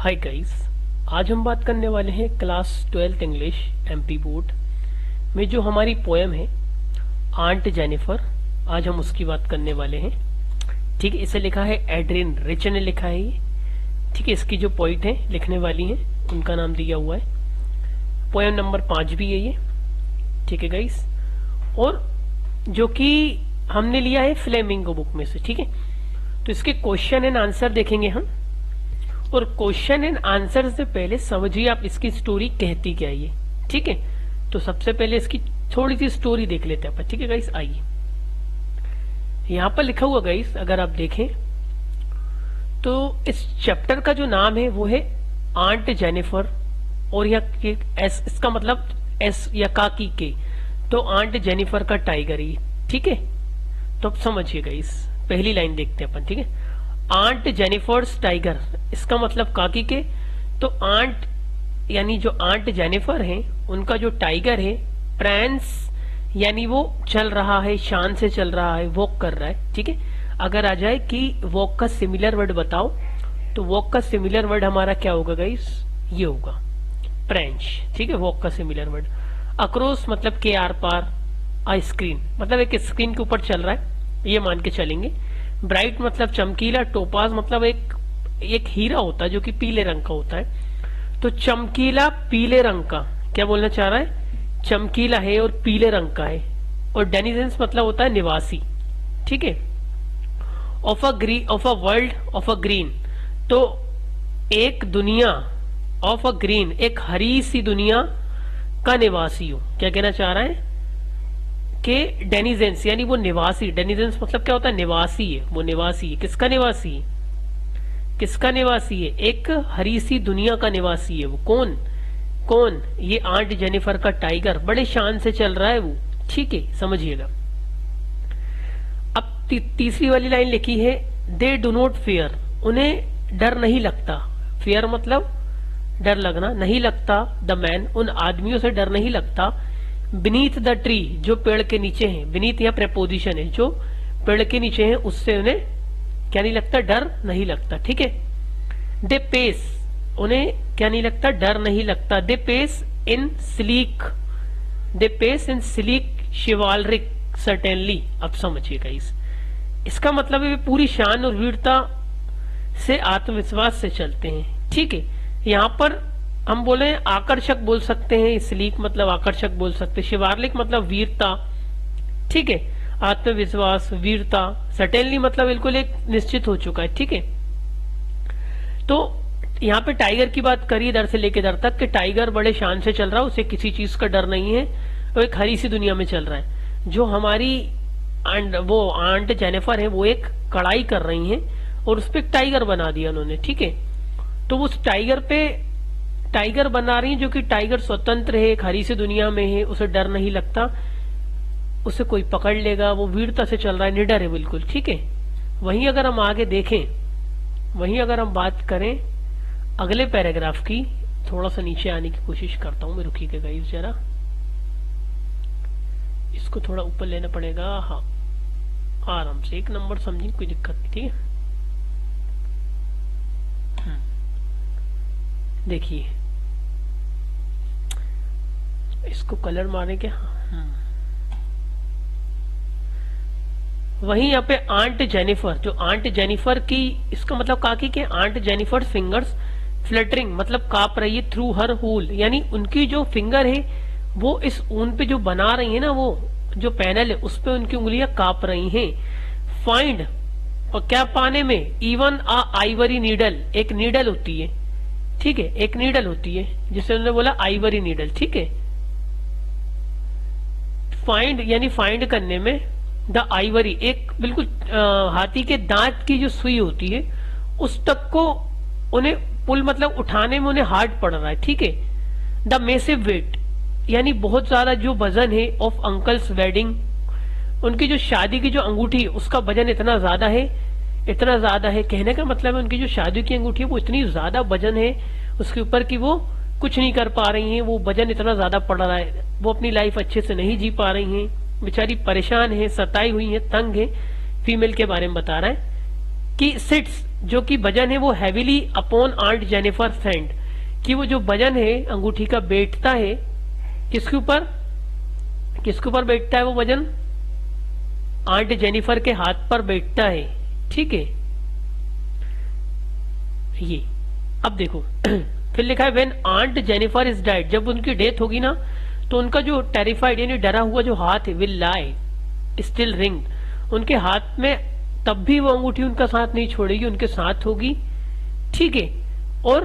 Hi guys, आज हम बात करने वाले हैं class 12th English MP board में जो हमारी पोएम है आंट जेनिफर। आज हम उसकी बात करने वाले हैं। ठीक है, इसे लिखा है एड्रिन रिच ने लिखा है ये। ठीक है, इसकी जो पोइट है लिखने वाली हैं उनका नाम दिया हुआ है। पोएम नंबर 5 भी है ये। ठीक है गाइस, और जो कि हमने लिया है फ्लेमिंगो बुक में से। ठीक है, तो इसके क्वेश्चन एंड आंसर देखेंगे हम। और क्वेश्चन एंड आंसर से पहले समझिए आप इसकी स्टोरी कहती क्या है ये। ठीक है, तो सबसे पहले इसकी थोड़ी सी स्टोरी देख लेते हैं अपन। ठीक है गाइस, आइए। यहां पर लिखा हुआ गाइस, अगर आप देखें तो इस चैप्टर का जो नाम है वो है आंट जेनिफर। और यह इसका मतलब एस या काकी के, तो आंट जेनिफर का टाइगर ही। ठीक है, तो अब समझिए गाइस, पहली लाइन देखते हैं अपन। ठीक है, आंट जेनिफर्स टाइगर, इसका मतलब काकी के। तो आंट यानी जो आंट जेनिफर है उनका जो टाइगर है प्रैंस, यानी वो चल रहा है, शान से चल रहा है, वॉक कर रहा है। ठीक है, अगर आ जाए कि वॉक का सिमिलर वर्ड बताओ, तो वॉक का सिमिलर वर्ड हमारा क्या होगा गाइस, ये होगा प्रैंच। ठीक है, वॉक का सिमिलर वर्ड। अक्रॉस मतलब के आर पार, आ स्क्रीन मतलब एक स्क्रीन के ऊपर चल रहा है, ये मान के चलेंगे। ब्राइट मतलब चमकीला, टोपाज मतलब एक हीरा होता है जो कि पीले रंग का होता है। तो चमकीला पीले रंग का, क्या बोलना चाह रहा है, चमकीला है और पीले रंग का है। और डेनिजेंस मतलब होता है निवासी। ठीक है, of a world of a green, तो एक दुनिया, ऑफ अ ग्रीन एक हरी सी दुनिया का निवासी हो। क्या कहना चाह रहा है कि डेनिजेंस यानी वो निवासी, डेनिजेंस मतलब क्या होता है, निवासी है, वो निवासी है। किसका निवासी है, किसका निवासी है, एक हरी सी दुनिया का निवासी है वो। कौन कौन, ये आंट जेनिफर का टाइगर, बड़े शान से चल रहा है वो। ठीक है, समझिएगा। अब तीसरी वाली लाइन लिखी है, दे डू नॉट फेयर, उन्हें डर नहीं लगता। फेयर मतलब डर लगना, नहीं लगता। द मैन, उन आदमियों से डर नहीं लगता। बीनीथ द ट्री, जो पेड़ के नीचे हैं। बीनीथ यहाँ प्रेपोजिशन है, जो पेड़ के नीचे हैं उससे उन्हें क्या नहीं लगता, डर नहीं लगता। ठीक है, दे पेस, उन्हें क्या नहीं लगता, डर नहीं लगता। They pace in sleek, they pace in sleek chivalric certainly. अब समझिएगा इसका मतलब है पूरी शान और वीरता से, आत्मविश्वास से चलते हैं। ठीक है, यहाँ पर हम बोले आकर्षक बोल सकते हैं, स्लीक मतलब आकर्षक बोल सकते हैं, शिवालिक मतलब वीरता। ठीक है, आत्मविश्वास, वीरता। सर्टेनली मतलब बिल्कुल एक निश्चित हो चुका है। ठीक है, तो यहाँ पे टाइगर की बात करी इधर से लेके इधर तक कि टाइगर बड़े शान से चल रहा है, उसे किसी चीज का डर नहीं है, वो एक हरी सी दुनिया में चल रहा है। जो हमारी वो आंट जेनिफर है वो एक कढ़ाई कर रही हैं और उस पर एक टाइगर बना दिया उन्होंने। ठीक है, तो उस टाइगर पे टाइगर बना रही है, जो कि टाइगर स्वतंत्र है, एक हरी सी दुनिया में है, उसे डर नहीं लगता, उसे कोई पकड़ लेगा, वो वीरता से चल रहा है, निडर है बिल्कुल। ठीक है, वहीं अगर हम आगे देखें, वहीं अगर हम बात करें अगले पैराग्राफ की, थोड़ा सा नीचे आने की कोशिश करता हूं मैं, रुकिएगा गाइस जरा, इसको थोड़ा ऊपर लेना पड़ेगा। हाँ, आराम से, एक नंबर समझिए, कोई दिक्कत नहीं। ठीक है, देखिए इसको कलर मारे क्या। वहीं यहाँ पे आंट जेनिफर, जो आंट जेनिफर की, इसका मतलब काकी के आंट जेनिफर फिंगर्स फ्लटरिंग मतलब कांप रही है, थ्रू हर होल, यानी उनकी जो फिंगर है वो इस ऊन पे जो बना रही है ना, वो जो पैनल है उस पे उनकी उंगलियां कांप रही हैं। फाइंड, और क्या पाने में, इवन आ आइवरी नीडल, एक नीडल होती है। ठीक है, एक नीडल होती है जिसे उन्होंने बोला आइवरी नीडल। ठीक है, फाइंड यानी फाइंड करने में, द आइवरी एक बिल्कुल हाथी के दांत की जो सुई होती है उस तक को उन्हें पुल मतलब उठाने में उन्हें हार्ड पड़ रहा है। ठीक है, द मेसिव वेट यानी बहुत ज्यादा जो वजन है, ऑफ अंकल्स वेडिंग, उनकी जो शादी की जो अंगूठी उसका वजन इतना ज्यादा है, इतना ज्यादा है, कहने का मतलब है उनकी जो शादी की अंगूठी है वो इतनी ज्यादा वजन है उसके ऊपर कि वो कुछ नहीं कर पा रही हैं, वो वजन इतना ज्यादा पड़ रहा है, वो अपनी लाइफ अच्छे से नहीं जी पा रही हैं, बेचारी परेशान है, सताई हुई है, तंग है। फीमेल के बारे में बता रहा है कि सिट्स जो कि वजन है वो heavily upon Aunt Jennifer's hand, कि वो जो वजन है अंगूठी का बैठता है किसके ऊपर, किसके ऊपर बैठता है वो वजन, आंट जेनिफर के हाथ पर बैठता है। ठीक है, ये अब देखो फिर लिखा है when Aunt Jennifer is died, जब उनकी डेथ होगी ना तो उनका जो टेरिफाइड यानी डरा हुआ जो हाथ है विल लाई स्टिल रिंग, उनके हाथ में तब भी वो अंगूठी उनका साथ नहीं छोड़ेगी, उनके साथ होगी। ठीक है, और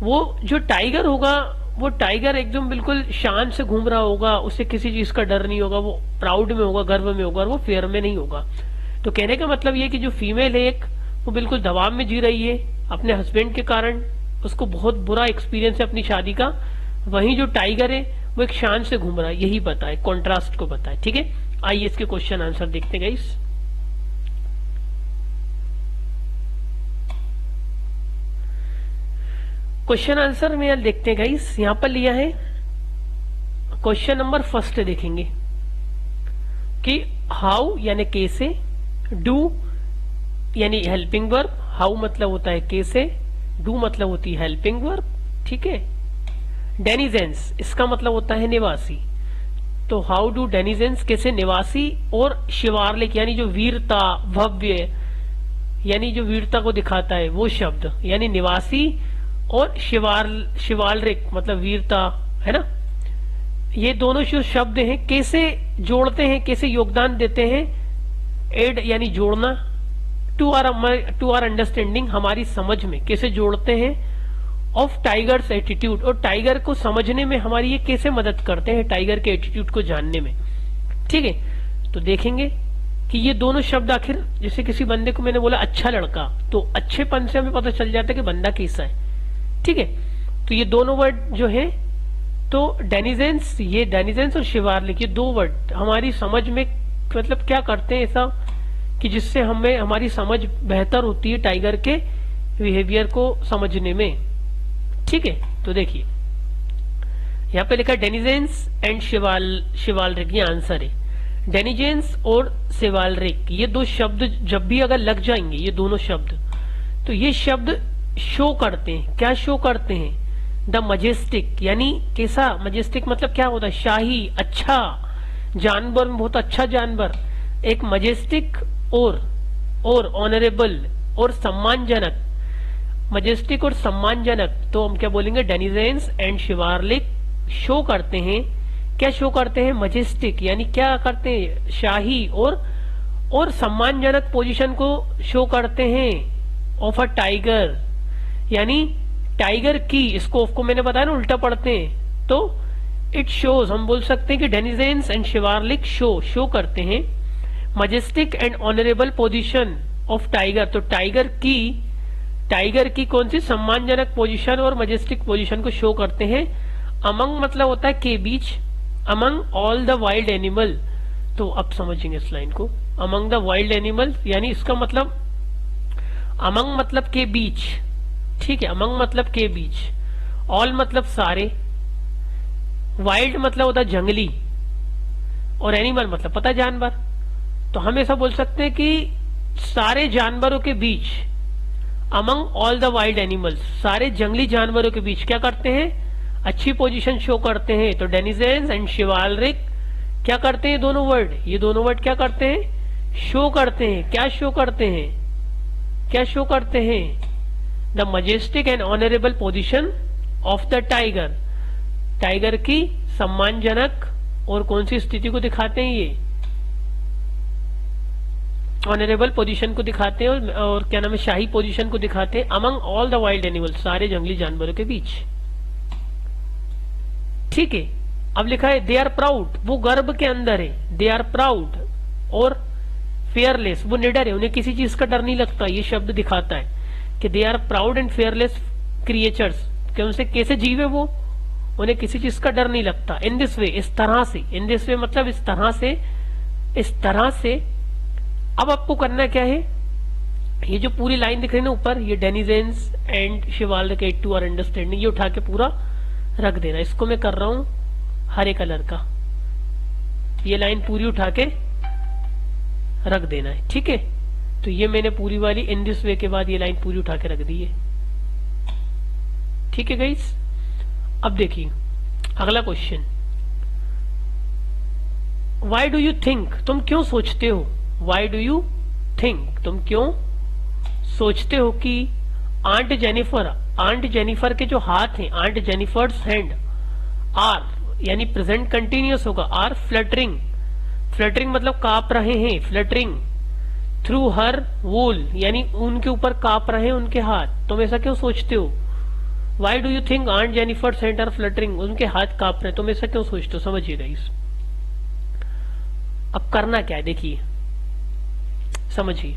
वो जो टाइगर होगा वो टाइगर एकदम बिल्कुल शान से घूम रहा होगा, उसे किसी चीज का डर नहीं होगा, वो प्राउड में होगा, गर्व में होगा, और वो फेयर में नहीं होगा। तो कहने का मतलब ये कि जो फीमेल है एक, वो बिल्कुल दबाव में जी रही है अपने हस्बैंड के कारण, उसको बहुत बुरा एक्सपीरियंस है अपनी शादी का। वहीं जो टाइगर है वो एक शान से घूम रहा है, यही बताए, कॉन्ट्रास्ट को बताए। ठीक है, आइए इसके क्वेश्चन आंसर देखते हैं गाइस। क्वेश्चन आंसर में यार देखते हैं गाइस, यहां पर लिया है क्वेश्चन नंबर फर्स्ट देखेंगे कि हाउ यानी कैसे, डू यानी हेल्पिंग वर्ब, हाउ मतलब होता है कैसे, डू मतलब होती है हेल्पिंग वर्ब। ठीक है, डेनिजेंस इसका मतलब होता है निवासी, तो हाउ डू डेनिजेंस कैसे निवासी, और शिवारलिक यानी जो वीरता, भव्य यानी जो वीरता को दिखाता है वो शब्द, यानी निवासी, और शिवालरिक मतलब वीरता, है ना। ये दोनों जो शब्द हैं कैसे जोड़ते हैं, कैसे योगदान देते हैं, एड यानी जोड़ना, टू आर अंडरस्टैंडिंग हमारी समझ में कैसे जोड़ते हैं, ऑफ टाइगर्स एटीट्यूड और टाइगर को समझने में हमारी ये कैसे मदद करते हैं, टाइगर के एटीट्यूड को जानने में। ठीक है, तो देखेंगे कि ये दोनों शब्द आखिर, जैसे किसी बंदे को मैंने बोला अच्छा लड़का, तो अच्छेपन से हमें पता चल जाता है कि बंदा कैसा है। ठीक है, तो ये दोनों वर्ड जो है, तो डेनिजेंस, ये डेनिजेंस और शिवारलिक, ये दो वर्ड हमारी समझ में मतलब क्या करते हैं ऐसा कि जिससे हमें हमारी समझ बेहतर होती है टाइगर के बिहेवियर को समझने में। ठीक है, तो देखिए यहाँ पे लिखा डेनिजेंस एंड शिवालरिक, ये आंसर है। डेनिजेंस और शिवालरिक ये दो शब्द जब भी अगर लग जाएंगे, ये दोनों शब्द, तो ये शब्द शो करते हैं, क्या शो करते हैं, द मजेस्टिक यानी कैसा, मजेस्टिक मतलब क्या होता है, शाही, अच्छा जानवर में बहुत अच्छा जानवर, एक मजेस्टिक और ऑनरेबल और सम्मानजनक, मजेस्टिक और सम्मानजनक, तो हम क्या बोलेंगे, डेनिजेंस एंड शिवारलिक शो करते हैं, क्या शो करते हैं, मजेस्टिक यानी क्या करते हैं, शाही और सम्मानजनक पोजीशन को शो करते हैं ऑफ अ टाइगर, यानी टाइगर की, इसको ऑफ को मैंने बताया ना उल्टा पढ़ते हैं, तो इट शोज, हम बोल सकते हैं कि डेनिजेंस एंड शिवारलिक शो करते हैं majestic and honourable position of tiger, तो टाइगर की कौन सी सम्मानजनक पोजीशन और मजेस्टिक पोजीशन को शो करते हैं। अमंग मतलब होता है के बीच, among all the wild animal, तो अब समझेंगे इस लाइन को, अमंग द वाइल्ड एनिमल यानी इसका मतलब अमंग मतलब के बीच। ठीक है, अमंग मतलब के बीच, ऑल मतलब सारे, वाइल्ड मतलब होता है जंगली, और एनिमल मतलब पता जानवर, तो हम ऐसा बोल सकते हैं कि सारे जानवरों के बीच, among all the wild animals, सारे जंगली जानवरों के बीच क्या करते हैं, अच्छी पोजीशन शो करते हैं। तो डेनिजेंस एंड शिवालरिक क्या करते हैं, दोनों वर्ड, ये दोनों वर्ड क्या करते हैं, शो करते हैं, क्या शो करते हैं, क्या शो करते हैं, the majestic and honourable position of the tiger, tiger की सम्मानजनक और कौन सी स्थिति को दिखाते हैं, ये ऑनरेबल पोजीशन को दिखाते हैं, और क्या नाम है, शाही पोजीशन को दिखाते हैं, among all the wild animals, सारे जंगली जानवरों के बीच। ठीक है, अब लिखा है दे आर प्राउड, वो गर्व के अंदर है, दे आर प्राउड, और फेयरलेस वो निडर है, उन्हें किसी चीज का डर नहीं लगता, ये शब्द दिखाता है कि they are proud and fearless creatures, कि उनसे कैसे जीवे वो, उन्हें किसी चीज का डर नहीं लगता। इन दिस वे, इस तरह से, इन दिस वे मतलब इस तरह से, इस तरह से। अब आपको करना क्या है, ये जो पूरी लाइन दिख रही है ना ऊपर, ये denizens and chivalric to our understanding, ये उठा के पूरा रख देना। इसको मैं कर रहा हूं हरे कलर का, ये लाइन पूरी उठा के रख देना है। ठीक है, तो ये मैंने पूरी वाली इन दिस वे के बाद ये लाइन पूरी उठा के रख दी है। ठीक है गाइस, अब देखिए अगला question, Y do you think, तुम क्यों सोचते हो, वाई डू यू थिंक, तुम क्यों सोचते हो कि आंट जेनिफर के जो हाथ हैं, आंट जेनिफर्स हैंड आर, यानी प्रेजेंट कंटिन्यूअस होगा, आर फ्लटरिंग, फ्लटरिंग मतलब कांप रहे हैं, फ्लटरिंग थ्रू हर वूल, यानी उनके ऊपर कांप रहे हैं उनके हाथ, तुम ऐसा क्यों सोचते हो। Why do you think Aunt Jennifer's hand are fluttering, उनके हाथ कांप रहे हैं, तुम ऐसा क्यों सोचते हो, समझिएगा इस। अब करना क्या है देखिए, समझिए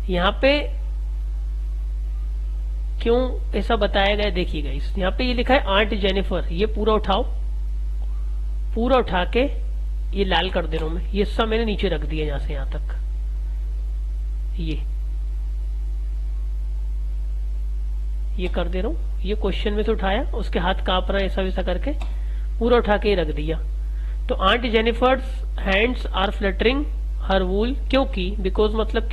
यहां पे क्यों ऐसा बताया गया, देखिएगा इस, यहां पे ये लिखा है आंट जेनिफर, ये पूरा उठाओ, पूरा उठा के ये लाल कर दे रहा हूं मैं, ये सब मैंने नीचे रख दिया यहां से यहां तक, ये कर दे रहा हूं, ये क्वेश्चन में से उठाया, उसके हाथ कांप रहा है ऐसा वैसा करके पूरा उठा के रख दिया। तो aunt Jennifer's hands are fluttering her wool, क्योंकि, बिकॉज मतलब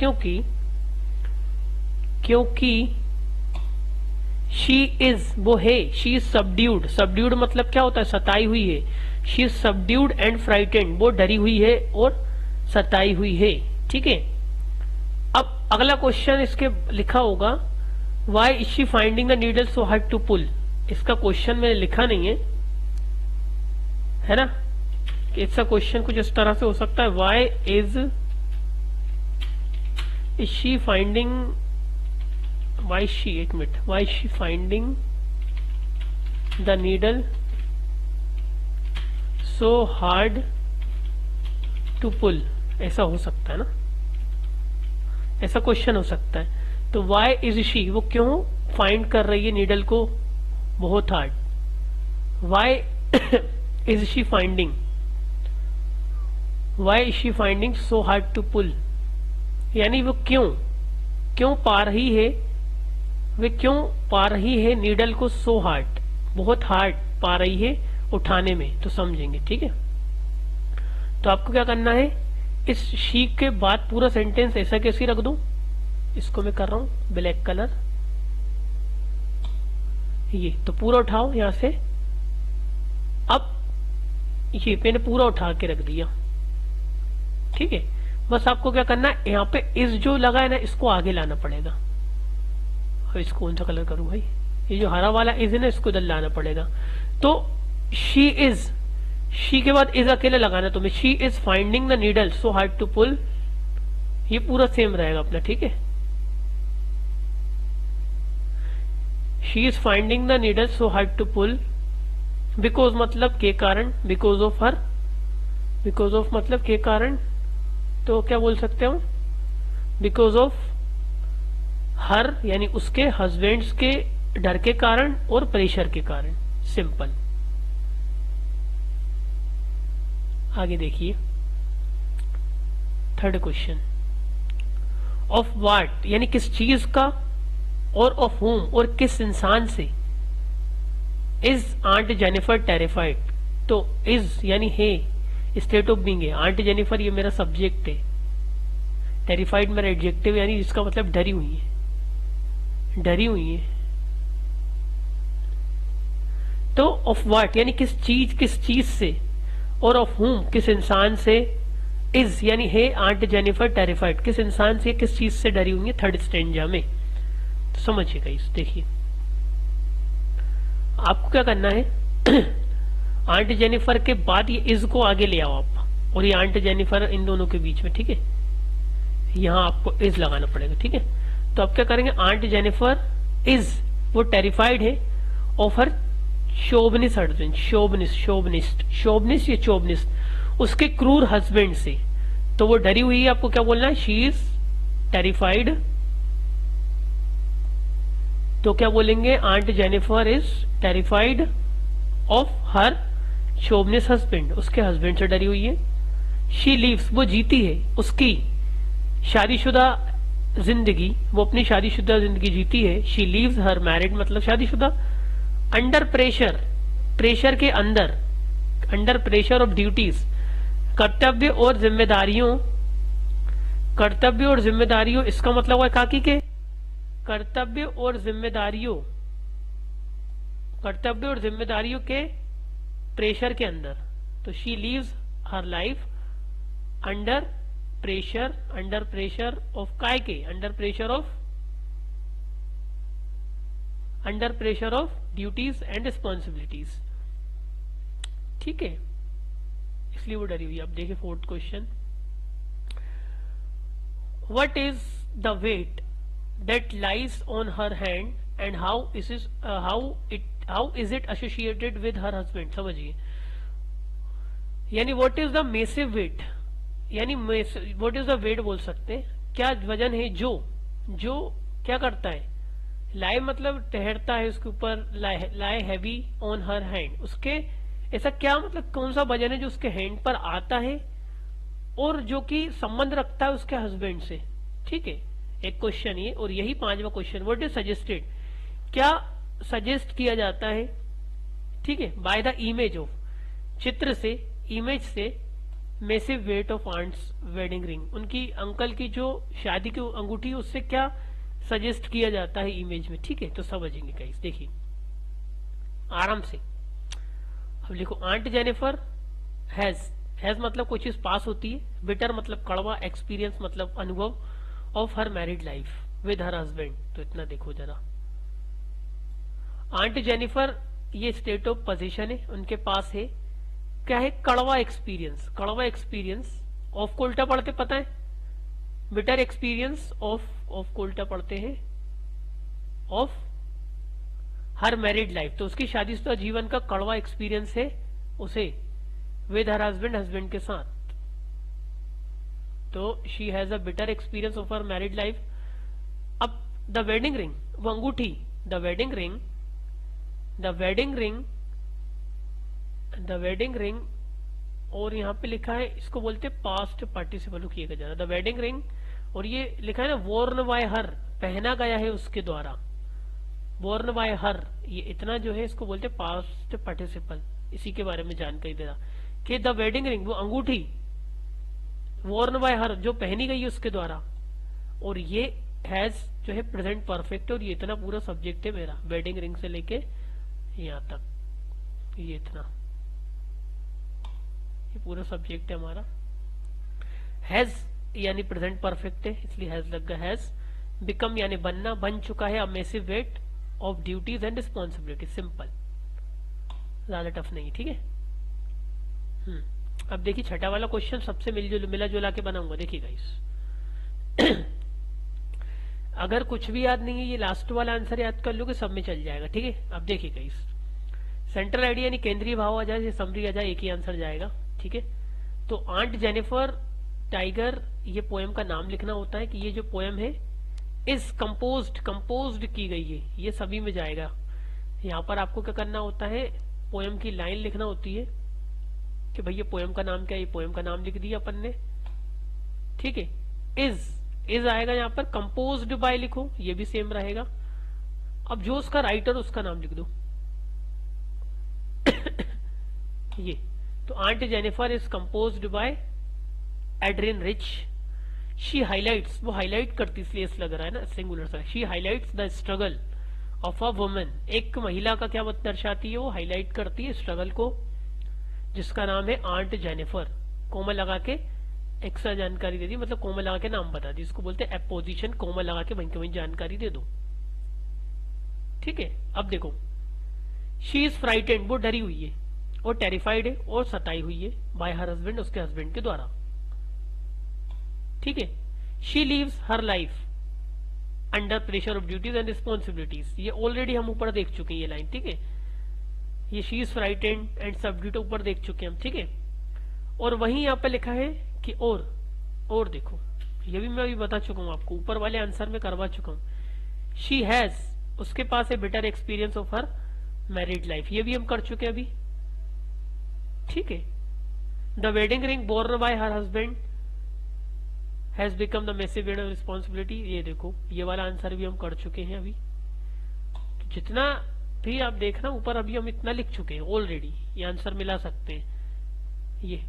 क्योंकि शी इज, वो है, शी इज सबड्यूड, सबड्यूड मतलब क्या होता है, सताई हुई है, she is subdued and frightened, वो डरी हुई है और सताई हुई है। ठीक है, अब अगला क्वेश्चन इसके लिखा होगा, why is she finding the needle so hard to pull, इसका क्वेश्चन मैंने लिखा नहीं है ना, कि इसका क्वेश्चन कुछ इस तरह से हो सकता है, why is she finding, why she, एक minute, why she finding the needle so hard to pull, ऐसा हो सकता है ना, ऐसा क्वेश्चन हो सकता है। तो वाई इज शी, वो क्यों फाइंड कर रही है नीडल को बहुत hard, why is she finding, why is she finding so hard to pull, यानी वो क्यों पा रही है, वे क्यों पा रही है नीडल को सो हार्ड, बहुत हार्ड पा रही है उठाने में, तो समझेंगे। ठीक है, तो आपको क्या करना है, इस शी के बाद पूरा सेंटेंस ऐसा कैसे रख दूं, इसको मैं कर रहा हूं ब्लैक कलर, ये तो पूरा उठाओ यहां से, अब ये मैंने पूरा उठा के रख दिया। ठीक है, बस आपको क्या करना है, यहाँ पे इस जो लगा है ना, इसको आगे लाना पड़ेगा। अब इसको कौन सा कलर करूं भाई, ये जो हरा वाला इज है ना, इसको इधर लाना पड़ेगा। तो शी इज, शी के बाद इज अकेले लगाना तुम्हें, she is finding the needle so hard to pull, ये पूरा सेम रहेगा अपना। ठीक है, she is finding the needle so hard to pull, because मतलब के कारण, because of her, because of मतलब के कारण, तो क्या बोल सकते हो, बिकॉज ऑफ हर, यानी उसके हस्बैंड्स के डर के कारण और प्रेशर के कारण, सिंपल। आगे देखिए थर्ड क्वेश्चन, ऑफ व्हाट, यानी किस चीज का, और ऑफ होम, और किस इंसान से, इज आंट जेनिफर टेरिफाइड, तो इज यानी है, स्टेट ऑफ बीइंग है, आंट जेनिफर ये मेरा सब्जेक्ट है, टेरिफाइड मेरा एडजेक्टिव, यानी जिसका मतलब डरी हुई है, डरी हुई है। तो ऑफ व्हाट यानी किस चीज से, और ऑफ हुम किस इंसान से, इज यानी है आंट जेनिफर टेरिफाइड, किस इंसान से, किस चीज से डरी हुई है, थर्ड स्टेंजा में। तो समझिएगा इस, देखिए आपको क्या करना है, आंट जेनिफर के बाद ये इज को आगे ले आओ आप, और ये आंट जेनिफर इन दोनों के बीच में। ठीक है, यहां आपको इज लगाना पड़ेगा। ठीक है, तो आप क्या करेंगे, आंट जेनिफर इज, वो टेरिफाइड है ऑफ हर शोभनिस्ट हस्बैंड, शोभनिस्ट या चोबनिस्ट, उसके क्रूर हस्बैंड से, तो वो डरी हुई है, आपको क्या बोलना है, शी इज टेरिफाइड, तो क्या बोलेंगे, aunt Jennifer is terrified of her chauvinist husband, उसके हस्बैंड से डरी हुई है। शी लिव्स, वो जीती है, उसकी शादीशुदा जिंदगी, वो अपनी शादीशुदा जिंदगी जीती है। शी लिव्स हर मैरिड मतलब शादीशुदा, अंडर प्रेशर, प्रेशर के अंदर, अंडर प्रेशर ऑफ ड्यूटीज, कर्तव्य और जिम्मेदारियों कर्तव्य और जिम्मेदारियों, इसका मतलब हुआ काकी के कर्तव्य और जिम्मेदारियों, कर्तव्य और जिम्मेदारियों के प्रेशर के अंदर। तो she lives her life under pressure of काय के, under pressure of duties and responsibilities. ठीक है, इसलिए वो डरी हुई। अब देखिए fourth question, what is the weight that lies on her hand and how is it associated with her husband. समझिए, यानी what is the massive weight, यानी व्हाट इज द वेट बोल सकते हैं, क्या वजन है जो क्या करता है, लाए मतलब ठहरता है उसके ऊपर, लाए हैवी ऑन हर हैंड, उसके ऐसा क्या मतलब कौन सा वजन है जो उसके हैंड पर आता है और जो कि संबंध रखता है उसके हस्बैंड से। ठीक है, एक क्वेश्चन ये, और यही पांचवा क्वेश्चन, व्हाट इज सजेस्टेड, क्या सजेस्ट किया जाता है, ठीक है, बाय द इमेज ऑफ, चित्र से, इमेज से, massive weight of Aunt's wedding ring, उनकी अंकल की जो शादी की अंगूठी उससे क्या सजेस्ट किया जाता है इमेज में। ठीक है, तो समझेंगे गाइस, देखिए आराम से। अब लिखो, आंट जेनिफर हैज मतलब कोई चीज पास होती है, बिटर मतलब कड़वा, एक्सपीरियंस मतलब अनुभव, of her married life with her husband. तो इतना देखो जरा, आंट जेनिफर ये स्टेट ऑफ पोजीशन है, उनके पास है क्या है, कड़वा एक्सपीरियंस, कड़वा एक्सपीरियंस, ऑफ को उल्टा पढ़ते पता है, बिटर एक्सपीरियंस ऑफ को उल्टा पढ़ते हैं, ऑफ हर मैरिड लाइफ, तो उसकी शादीशुदा जीवन का कड़वा एक्सपीरियंस है उसे, विद हर हस्बैंड, हस्बैंड के साथ। तो she has a bitter experience of her married life. अब द वेडिंग रिंग, वो अंगूठी, द वेडिंग रिंग, और यहाँ पे लिखा है, इसको बोलते पास्ट पार्टिसिपल, किएगा जरा, द वेडिंग रिंग, और ये लिखा है ना वॉर्न बाय हर, पहना गया है उसके द्वारा, वॉर्न बाय हर, ये इतना जो है इसको बोलते पास्ट पार्टिसिपल। इसी के बारे में जानकारी दे रहा कि द वेडिंग रिंग, वो अंगूठी, वॉर्न बाय हर, जो पहनी गई है उसके द्वारा, और ये हैज जो है प्रेजेंट परफेक्ट, और ये इतना पूरा सब्जेक्ट है मेरा, वेडिंग रिंग से लेके यहां तक, ये इतना, ये पूरा सब्जेक्ट है हमारा। हैज यानी प्रेजेंट परफेक्ट है, इसलिए हैज लग गया, हैज बिकम यानी बनना, बन चुका है, a massive weight of duties and responsibility, simple, ज्यादा टफ नहीं। ठीक है, अब देखिए छठा वाला क्वेश्चन सबसे मिला जुला के बनाऊंगा, देखिएगा इस अगर कुछ भी याद नहीं है, ये लास्ट वाला आंसर याद कर लोगे, सब में चल जाएगा। ठीक है, अब देखिएगा इस सेंट्रल आइडिया यानी केंद्रीय भाव आ जाए, समरी आ जाए, एक ही आंसर जाएगा। ठीक है, तो आंट जेनिफर टाइगर, ये पोएम का नाम लिखना होता है कि ये जो पोएम है इस कंपोज्ड की गई है, ये सभी में जाएगा। यहाँ पर आपको क्या करना होता है, पोएम की लाइन लिखना होती है कि भाई ये पोएम का नाम क्या है, ये पोएम का नाम लिख दिया अपन ने। ठीक है, इज आएगा यहाँ पर, कंपोज्ड बाय लिखो, ये भी सेम रहेगा। अब जो उसका राइटर उसका नाम लिख दो ये, तो Aunt Jennifer is composed by Adrienne Rich, she highlights, वो हाईलाइट करती, इसलिए इस लग रहा है ना सिंगुलर सा, she highlights the struggle of a woman, एक महिला का क्या दर्शाती है, वो हाईलाइट करती है स्ट्रगल को, जिसका नाम है आंट जेनिफर, कोमा लगा के एक्स्ट्रा जानकारी दे दी, मतलब कोमा लगा के नाम बता दी, इसको बोलते हैं एपोजिशन, कोमा लगा के वहीं की वहीं जानकारी दे दो। ठीक है, अब देखो, शी इज फ्राइटेंड, वो डरी हुई है, और टेरिफाइड है, और सताई हुई है, बाय हर हस्बैंड, उसके हस्बैंड के द्वारा। ठीक है, she lives her life under pressure of duties and responsibilities, ये ऑलरेडी हम ऊपर देख चुके हैं ये लाइन। ठीक है, ये she is frightened and subdued ऊपर देख चुके हैं हम। ठीक है, और वहीं यहाँ पे लिखा है कि और देखो, ये भी मैं अभी बता चुका हूं आपको, ऊपर वाले आंसर में करवा चुका हूं। शी हैज, उसके पास है better experience of her married life, ये भी हम कर चुके हैं अभी। ठीक है, the wedding ring borne by her husband has become the massive weight of responsibility, ये देखो, ये वाला आंसर भी हम कर चुके हैं अभी। तो जितना भी आप देखना ऊपर, अभी हम इतना लिख चुके हैं ऑलरेडी, ये आंसर मिला सकते हैं। ये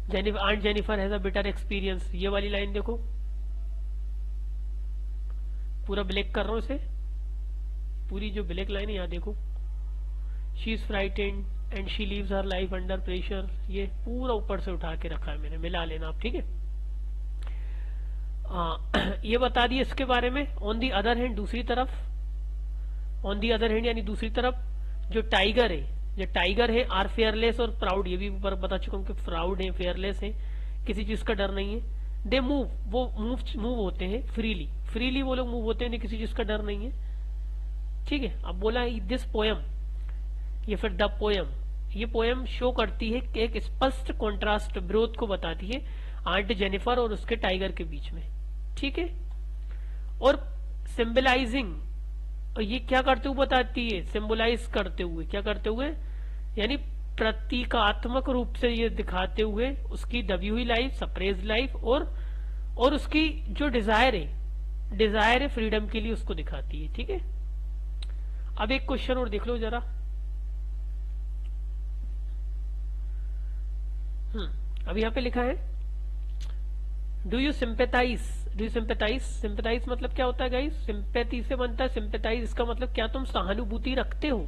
Aunt Jennifer has a better experience, ये वाली लाइन देखो, पूरा ब्लैक कर रहा हूं इसे, पूरी जो ब्लैक लाइन है यहाँ देखो, she is frightened and she lives her life under pressure, ये पूरा ऊपर से उठा के रखा है मैंने, मिला लेना आप, ठीक है। ये बता दिया इसके बारे में। ऑन दी अदर हैंड, दूसरी तरफ, ऑन दी अदर हैंड यानी दूसरी तरफ जो टाइगर है, जो टाइगर है आर फेयरलेस और प्राउड, ये भी ऊपर बता चुका हूं कि प्राउड है, फेयरलेस है, किसी चीज का डर नहीं है। दे मूव, वो मूव होते हैं फ्रीली, फ्रीली वो लोग मूव होते हैं, किसी चीज का डर नहीं है, ठीक है। अब बोला दिस पोयम, ये फिर द पोयम, ये पोयम शो करती है कि एक स्पष्ट कॉन्ट्रास्ट, विरोध को बताती है आंट जेनिफर और उसके टाइगर के बीच में, ठीक है। और सिंबलाइजिंग, और ये क्या करते हुए बताती है, सिंबलाइज करते हुए, क्या करते हुए यानी प्रतीकात्मक रूप से ये दिखाते हुए उसकी दबी हुई लाइफ, सप्रेस्ड लाइफ, और उसकी जो डिजायर है फ्रीडम के लिए, उसको दिखाती है, ठीक है। अब एक क्वेश्चन और देख लो जरा, अब यहाँ पे लिखा है do you sympathise, do you sympathise, sympathise मतलब क्या होता है गाइस, सिंपैथी से बनता है सिंपेथाइज, इसका मतलब क्या तुम सहानुभूति रखते हो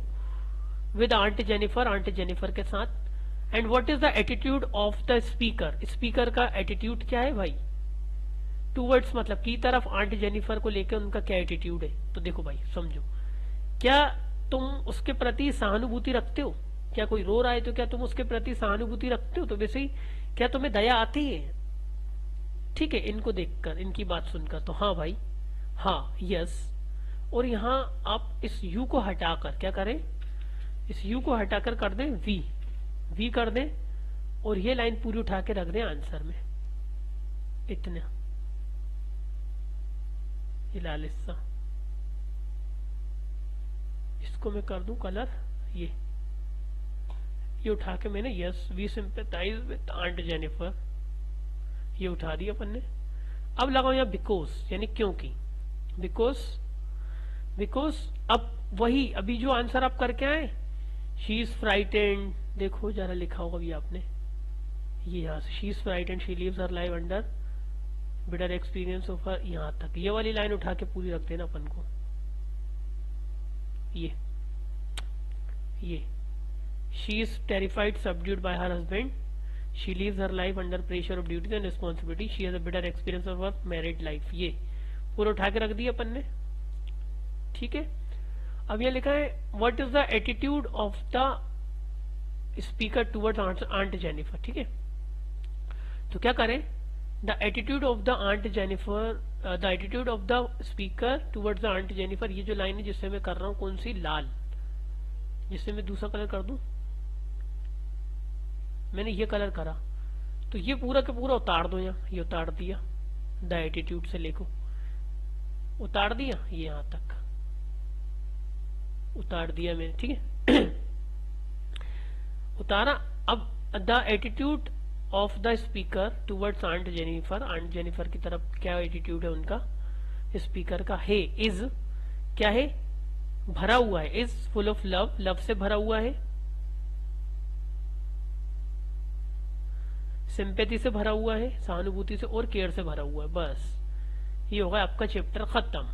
विद आंट जेनिफर के साथ। And what is the attitude of the speaker, speaker का एटीट्यूड क्या है भाई, टूवर्ड्स मतलब की तरफ आंट जेनिफर को लेकर उनका क्या एटीट्यूड है। तो देखो भाई समझो, क्या तुम उसके प्रति सहानुभूति रखते हो, क्या कोई रो रहा है तो क्या तुम उसके प्रति सहानुभूति रखते हो, तो वैसे ही क्या तुम्हें दया आती है, ठीक है, इनको देखकर, इनकी बात सुनकर, तो हाँ भाई, हाँ, यस। और यहां आप इस यू को हटाकर क्या करें, इस यू को हटाकर कर दें वी कर दें, और ये लाइन पूरी उठा के रख दें आंसर में, इतना, ये लाल हिस्सा, इसको मैं कर दूं कलर, ये उठा के मैंने yes we sympathize with Aunt Jennifer, ये उठा दिया अपन ने। अब लगाओ यहाँ बिकॉज यानी क्योंकि, बिकॉज अब वही अभी जो आंसर आप करके आए, शी इज फ्राइटेंड, देखो जरा लिखा होगा अभी आपने, ये यहाँ से she is frightened, she lives her life under bitter experience of हर, यहाँ तक ये वाली लाइन उठा के पूरी रख देना अपन को, ये she is terrified, subdued by her husband, she lives her life under pressure of duties and responsibility, she has a better experience of her married life, ये पूरा उठा के रख दिया अपन ने, ठीक है। अब ये लिखा है what is the attitude of the speaker towards Aunt Jennifer, ठीक है। तो क्या करें, the attitude of the Aunt Jennifer, the attitude of the speaker towards the Aunt Jennifer, ये जो लाइन है जिससे मैं कर रहा हूं कौन सी, लाल, जिससे मैं दूसरा कलर कर दूं, मैंने ये कलर करा, तो ये पूरा का पूरा उतार दो, यहाँ ये उतार दिया, द एटीट्यूड से लेको उतार दिया, ये यहां तक उतार दिया मैंने, ठीक है। उतारा। अब the attitude of the speaker towards Aunt Jennifer की तरफ क्या एटीट्यूड है उनका, स्पीकर का है, इज क्या है, भरा हुआ है, is full of love, love से भरा हुआ है, सिंपैथी से भरा हुआ है, सहानुभूति से, और केयर से भरा हुआ है, बस ये होगा आपका चैप्टर खत्म।